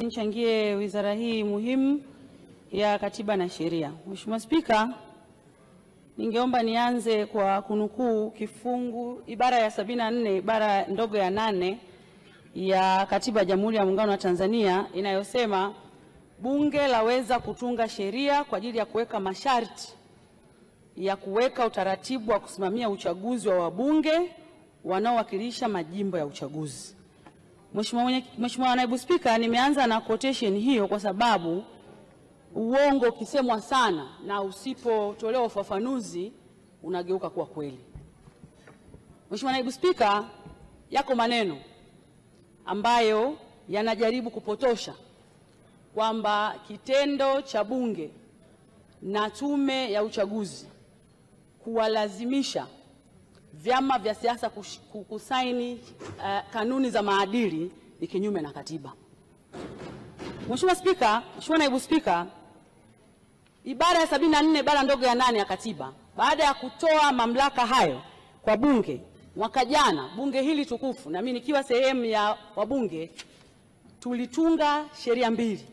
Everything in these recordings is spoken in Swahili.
nichangie wizara hii muhimu ya Katiba na Sheria. Mheshimiwa Spika, ningeomba nianze kwa kunukuu kifungu ibara ya 74 ibara ndogo ya 8 ya Katiba ya Jamhuri ya Muungano wa Tanzania inayosema Bunge laweza kutunga sheria kwa ajili ya kuweka masharti ya kuweka utaratibu wa kusimamia uchaguzi wa wabunge wanaowakilisha majimbo ya uchaguzi. Mheshimiwa Naibu Spika, nimeanza na quotation hiyo kwa sababu uongo ukisemwa sana na usipotolewa ufafanuzi unageuka kuwa kweli. Mheshimiwa Naibu Spika, yako maneno ambayo yanajaribu kupotosha kwamba kitendo cha Bunge na Tume ya Uchaguzi kuwalazimisha vyama vya siasa kusaini kanuni za maadili ni kinyume na katiba. Mheshimiwa Naibu Spika, ibara ya 74 ibara ndogo ya 8 ya katiba, baada ya kutoa mamlaka hayo kwa Bunge mwaka jana, bunge hili tukufu na mimi nikiwa sehemu ya wabunge, tulitunga sheria mbili.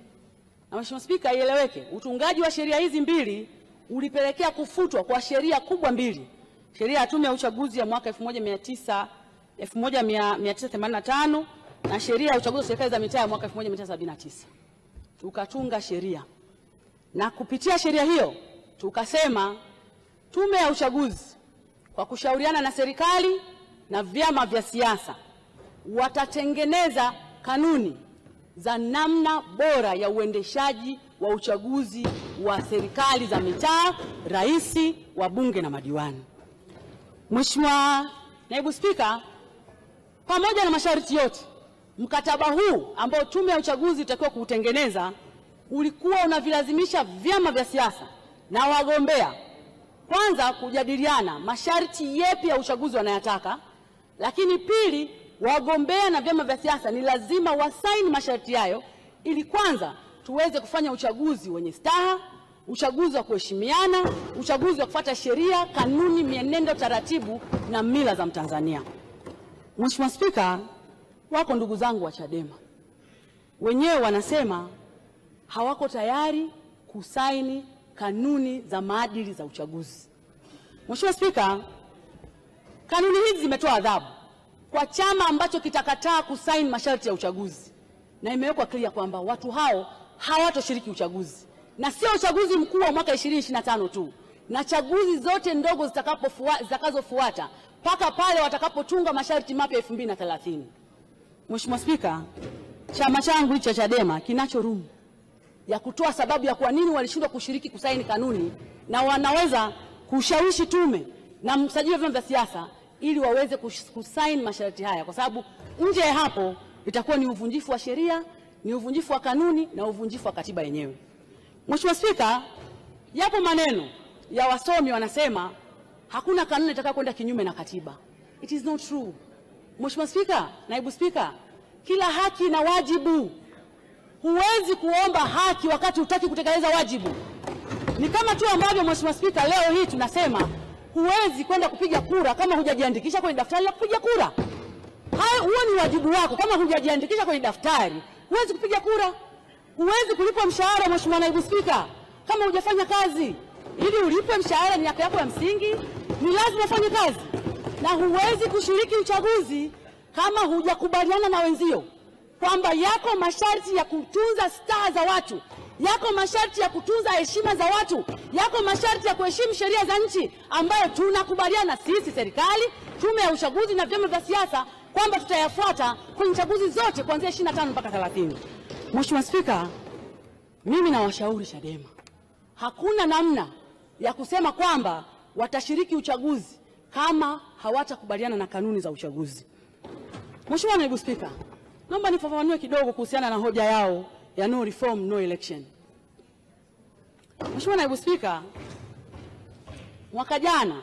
Na Mheshimiwa Spika, ieleweke, utungaji wa sheria hizi mbili ulipelekea kufutwa kwa sheria kubwa mbili: sheria ya Tume ya Uchaguzi ya mwaka 1985 na sheria ya uchaguzi wa serikali za mitaa ya mwaka 1979. Tukatunga sheria, na kupitia sheria hiyo tukasema Tume ya Uchaguzi kwa kushauriana na serikali na vyama vya siasa watatengeneza kanuni za namna bora ya uendeshaji wa uchaguzi wa serikali za mitaa, rais, wabunge na madiwani. Mheshimiwa Naibu Spika, pamoja na masharti yote, mkataba huu ambao Tume ya Uchaguzi itakiwa kuutengeneza ulikuwa unavilazimisha vyama vya siasa na wagombea kwanza kujadiliana masharti yepi ya uchaguzi wanayataka, lakini pili, wagombea na vyama vya siasa ni lazima wasaini masharti hayo ili kwanza tuweze kufanya uchaguzi wenye staha, uchaguzi wa kuheshimiana, uchaguzi wa kufuata sheria, kanuni, mienendo, taratibu na mila za Mtanzania. Mheshimiwa Spika, wako ndugu zangu wa Chadema wenyewe wanasema hawako tayari kusaini kanuni za maadili za uchaguzi. Mheshimiwa Spika, kanuni hizi zimetoa adhabu kwa chama ambacho kitakataa kusaini masharti ya uchaguzi, na imewekwa clear kwamba watu hao hawatoshiriki uchaguzi, na sio uchaguzi mkuu wa mwaka 2025 tu, na chaguzi zote ndogo zitakazofuata mpaka pale watakapotunga masharti mapya 2030. Mheshimiwa Spika, chama changu cha Chadema kinacho room ya kutoa sababu ya kwa nini walishindwa kushiriki kusaini kanuni, na wanaweza kushawishi tume na msajili wa vyama vya siasa ili waweze kusaini masharti haya, kwa sababu nje ya hapo itakuwa ni uvunjifu wa sheria, ni uvunjifu wa kanuni na uvunjifu wa katiba yenyewe. Mheshimiwa Spika, yapo maneno ya wasomi wanasema hakuna kanuni itakayokwenda kinyume na katiba. It is not true. Mheshimiwa Spika, Naibu Spika, kila haki na wajibu. Huwezi kuomba haki wakati hutaki kutekeleza wajibu. Ni kama tu ambavyo Mheshimiwa Spika, leo hii tunasema huwezi kwenda kupiga kura kama hujajiandikisha kwenye daftari la kupiga kura. Huo ni wajibu wako. Kama hujajiandikisha kwenye daftari, huwezi kupiga kura. Huwezi kulipwa mshahara, Mheshimiwa Naibu Spika, kama hujafanya kazi. Ili ulipwe mshahara ni haki yako ya msingi, ni lazima ufanye kazi. Na huwezi kushiriki uchaguzi kama hujakubaliana na wenzio kwamba yako masharti ya kutunza staha za watu, yako masharti ya kutunza heshima za watu, yako masharti ya kuheshimu sheria za nchi ambayo tunakubaliana sisi, serikali, Tume ya Uchaguzi na vyama vya siasa kwamba tutayafuata kwenye chaguzi zote kuanzia 25 mpaka 30. Mheshimiwa Spika, mimi nawashauri Chadema, hakuna namna ya kusema kwamba watashiriki uchaguzi kama hawatakubaliana na kanuni za uchaguzi. Mheshimiwa Naibu Spika, naomba nifafanue kidogo kuhusiana na hoja yao ya no reform no election. Mheshimiwa Naibu Spika, mwaka jana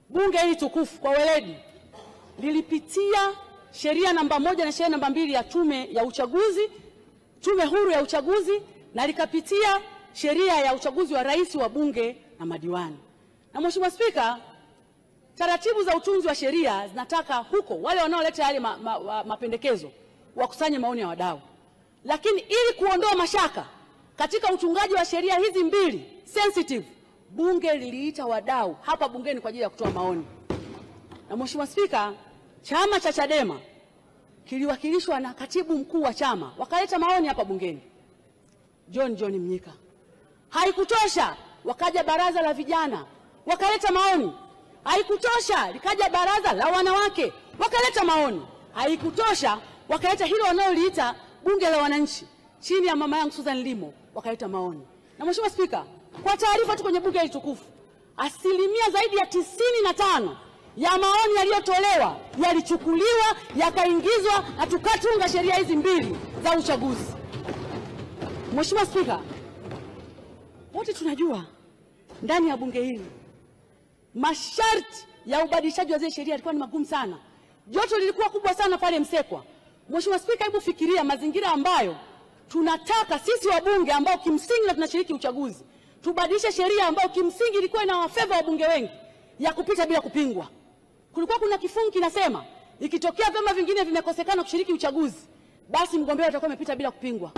bunge hili tukufu kwa weledi lilipitia sheria namba 1 na sheria namba 2 ya Tume ya Uchaguzi, Tume Huru ya Uchaguzi, na likapitia sheria ya uchaguzi wa rais, wa bunge na madiwani. Na Mheshimiwa Spika, taratibu za utunzi wa sheria zinataka huko wale wanaoleta yale mapendekezo wakusanye maoni ya wadau. Lakini ili kuondoa mashaka katika utungaji wa sheria hizi mbili sensitive, bunge liliita wadau hapa bungeni kwa ajili ya kutoa maoni. Na Mheshimiwa Spika, chama cha Chadema kiliwakilishwa na katibu mkuu wa chama, wakaleta maoni hapa bungeni, John Mnyika. Haikutosha, wakaja baraza la vijana wakaleta maoni. Haikutosha, likaja baraza la wanawake wakaleta maoni. Haikutosha, wakaleta hilo wanaoliita bunge la wananchi chini ya mama yangu Susan Limo wakaleta maoni. Na Mheshimiwa Spika, kwa taarifa tu kwenye bunge hili tukufu, asilimia zaidi ya 95 ya maoni yaliyotolewa yalichukuliwa yakaingizwa na tukatunga sheria hizi mbili za uchaguzi. Mheshimiwa Spika, wote tunajua ndani ya bunge hili masharti ya ubadilishaji wa zile sheria yalikuwa ni magumu sana. Joto lilikuwa kubwa sana pale Msekwa. Mheshimiwa Spika, hebu fikiria mazingira ambayo tunataka sisi wabunge ambao kimsingi na tunashiriki uchaguzi tubadilishe sheria ambayo kimsingi ilikuwa ina wafeva wabunge wengi ya kupita bila kupingwa. Kulikuwa kuna kifungu kinasema ikitokea vyama vingine vimekosekana kushiriki uchaguzi, basi mgombea atakuwa amepita bila kupingwa.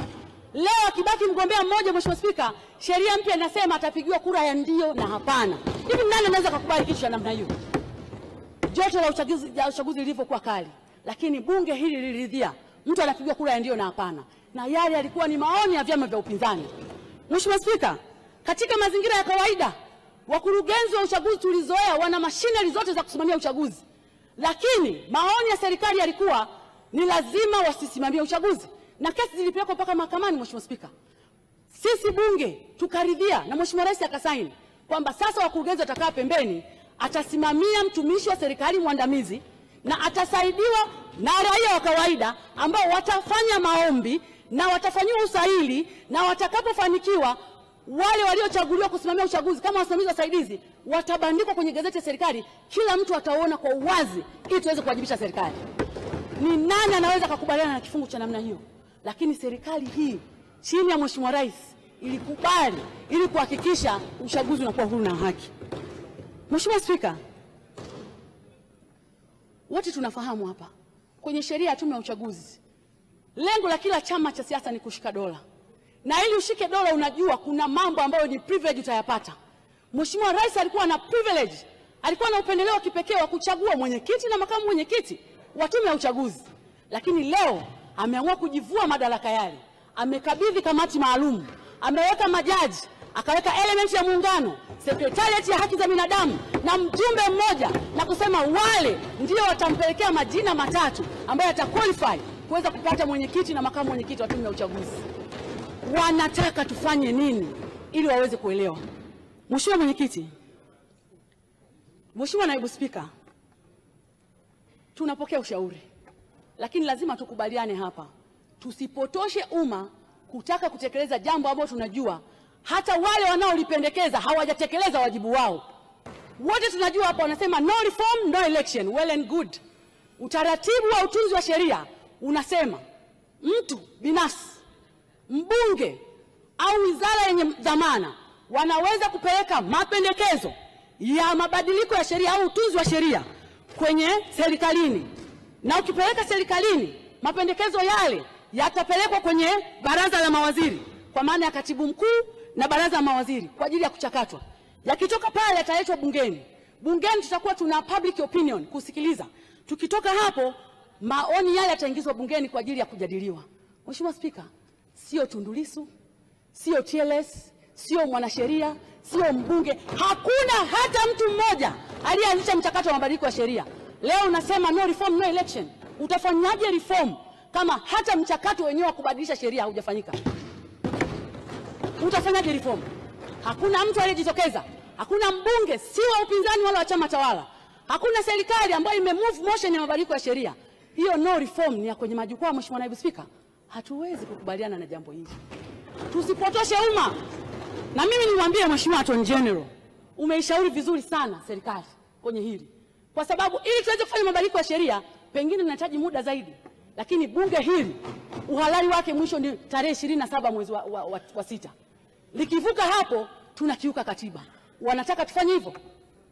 Leo akibaki mgombea mmoja, Mheshimiwa Spika, sheria mpya inasema atapigiwa kura ya ndio na hapana. Hivi nani anaweza kukubali kitu cha namna hiyo? Joto la uchaguzi lilivyokuwa kali, lakini bunge hili liliridhia mtu anapigiwa kura ya ndio na hapana, na yale yalikuwa ni maoni ya vyama vya upinzani. Mheshimiwa Spika, katika mazingira ya kawaida wakurugenzi wa uchaguzi tulizoea wana machinery zote za kusimamia uchaguzi, lakini maoni ya serikali yalikuwa ni lazima wasisimamie uchaguzi, na kesi zilipelekwa mpaka mahakamani. Mheshimiwa Spika, sisi bunge tukaridhia na Mheshimiwa Rais akasaini kwamba sasa wakurugenzi watakaa pembeni, atasimamia mtumishi wa serikali mwandamizi na atasaidiwa na raia wa kawaida ambao watafanya maombi na watafanyiwa usaili, na watakapofanikiwa wale waliochaguliwa kusimamia uchaguzi kama wasimamizi wasaidizi watabandikwa kwenye gazeti ya serikali, kila mtu ataona kwa uwazi ili tuweze kuwajibisha serikali. Ni nani anaweza kukubaliana na kifungu cha namna hiyo? Lakini serikali hii chini ya Mheshimiwa Rais ilikubali ili kuhakikisha uchaguzi unakuwa huru na haki. Mheshimiwa Spika, wote tunafahamu hapa kwenye sheria ya tume ya uchaguzi lengo la kila chama cha siasa ni kushika dola, na ili ushike dola unajua kuna mambo ambayo ni privilege utayapata. Mheshimiwa Rais alikuwa na privilege, alikuwa na upendeleo wa kipekee wa kuchagua mwenyekiti na makamu mwenyekiti wa tume ya uchaguzi, lakini leo ameamua kujivua madaraka yale. Amekabidhi kamati maalum, ameweka majaji, akaweka element ya muungano, secretariat ya haki za binadamu na mjumbe mmoja, na kusema wale ndio watampelekea majina matatu ambayo yataqualify kuweza kupata mwenyekiti na makamu mwenyekiti wa tume ya uchaguzi. Wanataka tufanye nini ili waweze kuelewa? Mheshimiwa Mwenyekiti, Mheshimiwa Naibu Spika, tunapokea ushauri, lakini lazima tukubaliane hapa, tusipotoshe umma kutaka kutekeleza jambo ambalo tunajua hata wale wanaolipendekeza hawajatekeleza wajibu wao. Wote tunajua hapa wanasema no reform no election. Well and good. Utaratibu wa utunzi wa sheria unasema mtu binafsi, mbunge au wizara yenye dhamana wanaweza kupeleka mapendekezo ya mabadiliko ya sheria au utunzi wa sheria kwenye serikalini, na ukipeleka serikalini mapendekezo yale yatapelekwa kwenye baraza la mawaziri kwa maana ya katibu mkuu na baraza la mawaziri kwa ajili ya kuchakatwa. Yakitoka pale yataletwa bungeni. Bungeni tutakuwa tuna public opinion kusikiliza. Tukitoka hapo maoni yale yataingizwa bungeni kwa ajili ya kujadiliwa. Mheshimiwa Spika, sio Tundu Lissu, sio TLS, sio mwanasheria, sio mbunge, hakuna hata mtu mmoja aliyeanzisha mchakato wa mabadiliko ya sheria. Leo unasema no reform no election. Utafanyaje reform kama hata mchakato wenyewe wa kubadilisha sheria haujafanyika? Utafanyaje reform? Hakuna mtu aliyejitokeza, hakuna mbunge si wa upinzani wala wa chama tawala, hakuna serikali ambayo imemove motion ya mabadiliko ya sheria. Hiyo no reform ni ya kwenye majukwaa. Mheshimiwa Naibu Spika, hatuwezi kukubaliana na jambo hili. Tusipotoshe umma. Na mimi niwaambie Mheshimiwa Attorney General, umeishauri vizuri sana serikali kwenye hili, kwa sababu ili tuweze kufanya mabadiliko ya sheria pengine tunahitaji muda zaidi, lakini bunge hili uhalali wake mwisho ni tarehe 27 mwezi wa sita. Likivuka hapo tunakiuka katiba. Wanataka tufanye hivyo,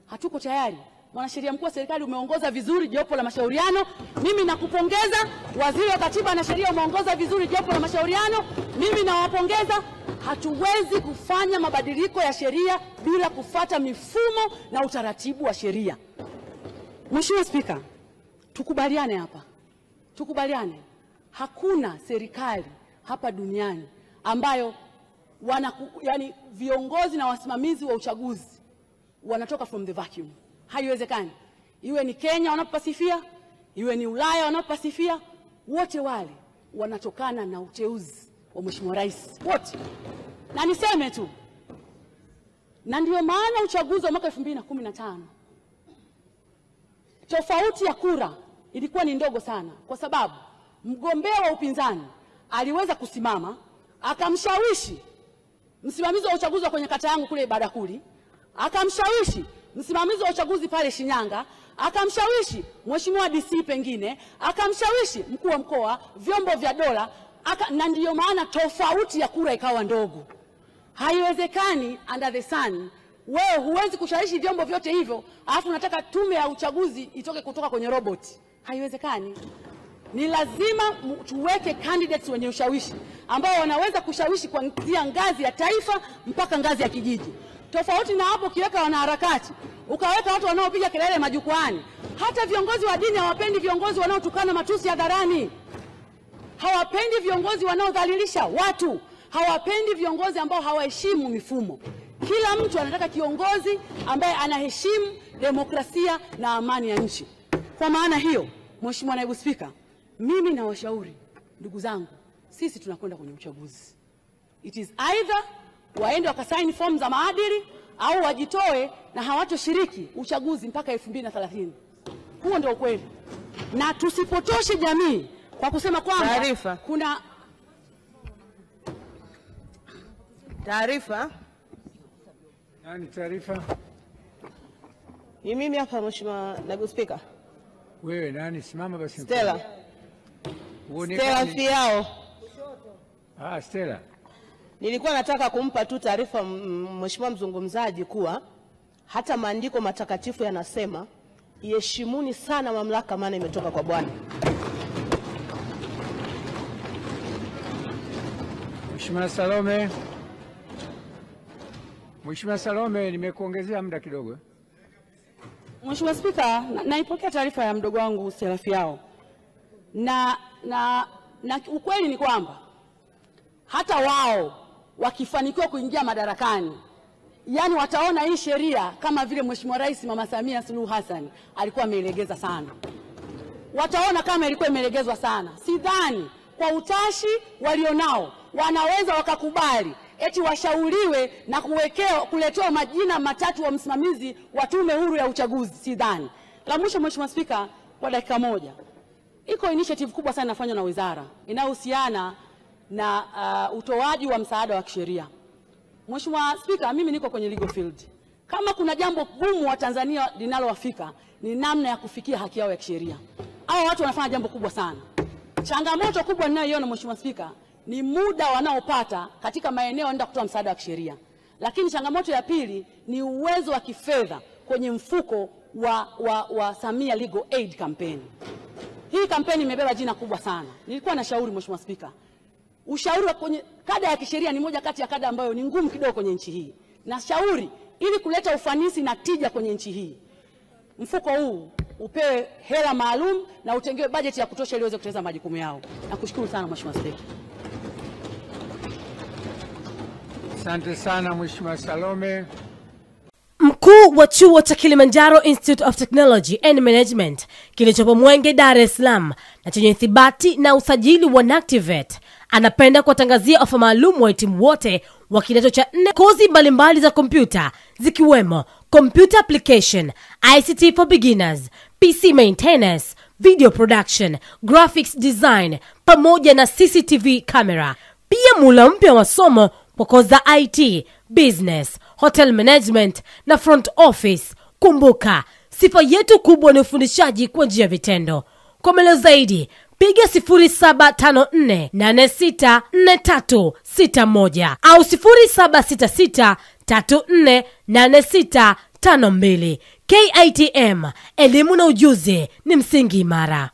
hatuko tayari. mwanasheria mkuu wa serikali, umeongoza vizuri jopo la mashauriano. Mimi nakupongeza. Waziri wa Katiba na Sheria, umeongoza vizuri jopo la mashauriano. Mimi nawapongeza. Hatuwezi kufanya mabadiliko ya sheria bila kufata mifumo na utaratibu wa sheria. Mheshimiwa Spika, tukubaliane hapa. Tukubaliane. Hakuna serikali hapa duniani ambayo yani viongozi na wasimamizi wa uchaguzi wanatoka from the vacuum. Haiwezekani. Iwe ni Kenya wanapasifia, iwe ni Ulaya wanapasifia, wote wale wanatokana na uteuzi wa Mheshimiwa Rais. Wote. Na niseme tu, na ndio maana uchaguzi wa mwaka 2015 tofauti ya kura ilikuwa ni ndogo sana, kwa sababu mgombea wa upinzani aliweza kusimama akamshawishi msimamizi wa uchaguzi wa kwenye kata yangu kule Ibadakuli, akamshawishi msimamizi wa uchaguzi pale Shinyanga, akamshawishi mheshimiwa DC pengine, akamshawishi mkuu wa mkoa, vyombo vya dola, na ndiyo maana tofauti ya kura ikawa ndogo. Haiwezekani under the sun. Wewe huwezi kushawishi vyombo vyote hivyo alafu unataka tume ya uchaguzi itoke kutoka kwenye robot. Haiwezekani. Ni lazima tuweke candidates wenye ushawishi ambao wanaweza kushawishi kuanzia ngazi ya taifa mpaka ngazi ya kijiji. Tofauti na hapo, kiweka wanaharakati, ukaweka watu wanaopiga kelele majukwaani. Hata viongozi wa dini hawapendi viongozi wanaotukana matusi hadharani. Hawapendi viongozi wanaodhalilisha watu. Hawapendi viongozi ambao hawaheshimu mifumo. Kila mtu anataka kiongozi ambaye anaheshimu demokrasia na amani ya nchi. Kwa maana hiyo, Mheshimiwa Naibu Spika, mimi na washauri ndugu zangu, sisi tunakwenda kwenye uchaguzi. It is either waende wakasaini form za maadili au wajitoe na hawatoshiriki uchaguzi mpaka 2030. Huo ndio ukweli. Na tusipotoshe jamii kwa kusema kwamba kuna taarifa. Nani taarifa? Ni mimi hapa Mheshimiwa Naibu Spika. Wewe nani? Simama basi. Stella. Stella Fiao. Stella. Nilikuwa nataka kumpa tu taarifa Mheshimiwa mzungumzaji kuwa hata maandiko matakatifu yanasema iheshimuni sana mamlaka, maana imetoka kwa Bwana. Mheshimiwa Salome. Mheshimiwa Salome, nimekuongezea muda kidogo. Mheshimiwa Spika, naipokea taarifa ya mdogo wangu Stella Fiao. Na ukweli ni kwamba hata wao wakifanikiwa kuingia madarakani, yani wataona hii sheria kama vile Mheshimiwa Rais Mama Samia Suluhu Hassan alikuwa amelegeza sana. Wataona kama ilikuwa imelegezwa sana. Sidhani kwa utashi walionao wanaweza wakakubali eti washauriwe na kuletewa majina matatu wa msimamizi wa tume huru ya uchaguzi. Sidhani. La mwisho, Mheshimiwa Spika, kwa dakika moja. Iko initiative kubwa sana inafanywa na wizara inayohusiana na utoaji wa msaada wa kisheria. Mheshimiwa Spika, mimi niko kwenye legal field. Kama kuna jambo gumu wa Tanzania linalowafika ni namna ya kufikia haki yao ya kisheria. Hao watu wanafanya jambo kubwa sana. Changamoto kubwa ninayoiona Mheshimiwa Spika ni muda wanaopata katika maeneo enda kutoa msaada wa kisheria. Lakini changamoto ya pili ni uwezo wa kifedha kwenye mfuko wa Samia Legal Aid Campaign. Hii kampeni imebeba jina kubwa sana. Nilikuwa na shauri Mheshimiwa Spika. Ushauri kwenye kada ya kisheria ni moja kati ya kada ambayo ni ngumu kidogo kwenye nchi hii. Na shauri ili kuleta ufanisi na tija kwenye nchi hii, mfuko huu upewe hela maalum na utengewe bajeti ya kutosha ili uweze kutekeleza majukumu yao. Nakushukuru sana Mheshimiwa Spika. Asante sana Mheshimiwa Salome. Mkuu wa chuo cha Kilimanjaro Institute of Technology and Management kilichopo Mwenge, Dar es Salaam na chenye ithibati na usajili wa NACTIVATE anapenda kuwatangazia ofa maalum wahitimu wote wa kidato cha 4 kozi mbalimbali za kompyuta zikiwemo Computer Application, ICT for Beginners, PC Maintenance, Video Production, Graphics Design pamoja na CCTV camera. Pia mula mpya wa somo kwa kozi za IT, Business, Hotel Management na Front Office. Kumbuka, sifa yetu kubwa ni ufundishaji kwa njia ya vitendo. Kwa maelezo zaidi, piga 0754864361 au 0766348652. KITM, elimu na ujuzi ni msingi imara.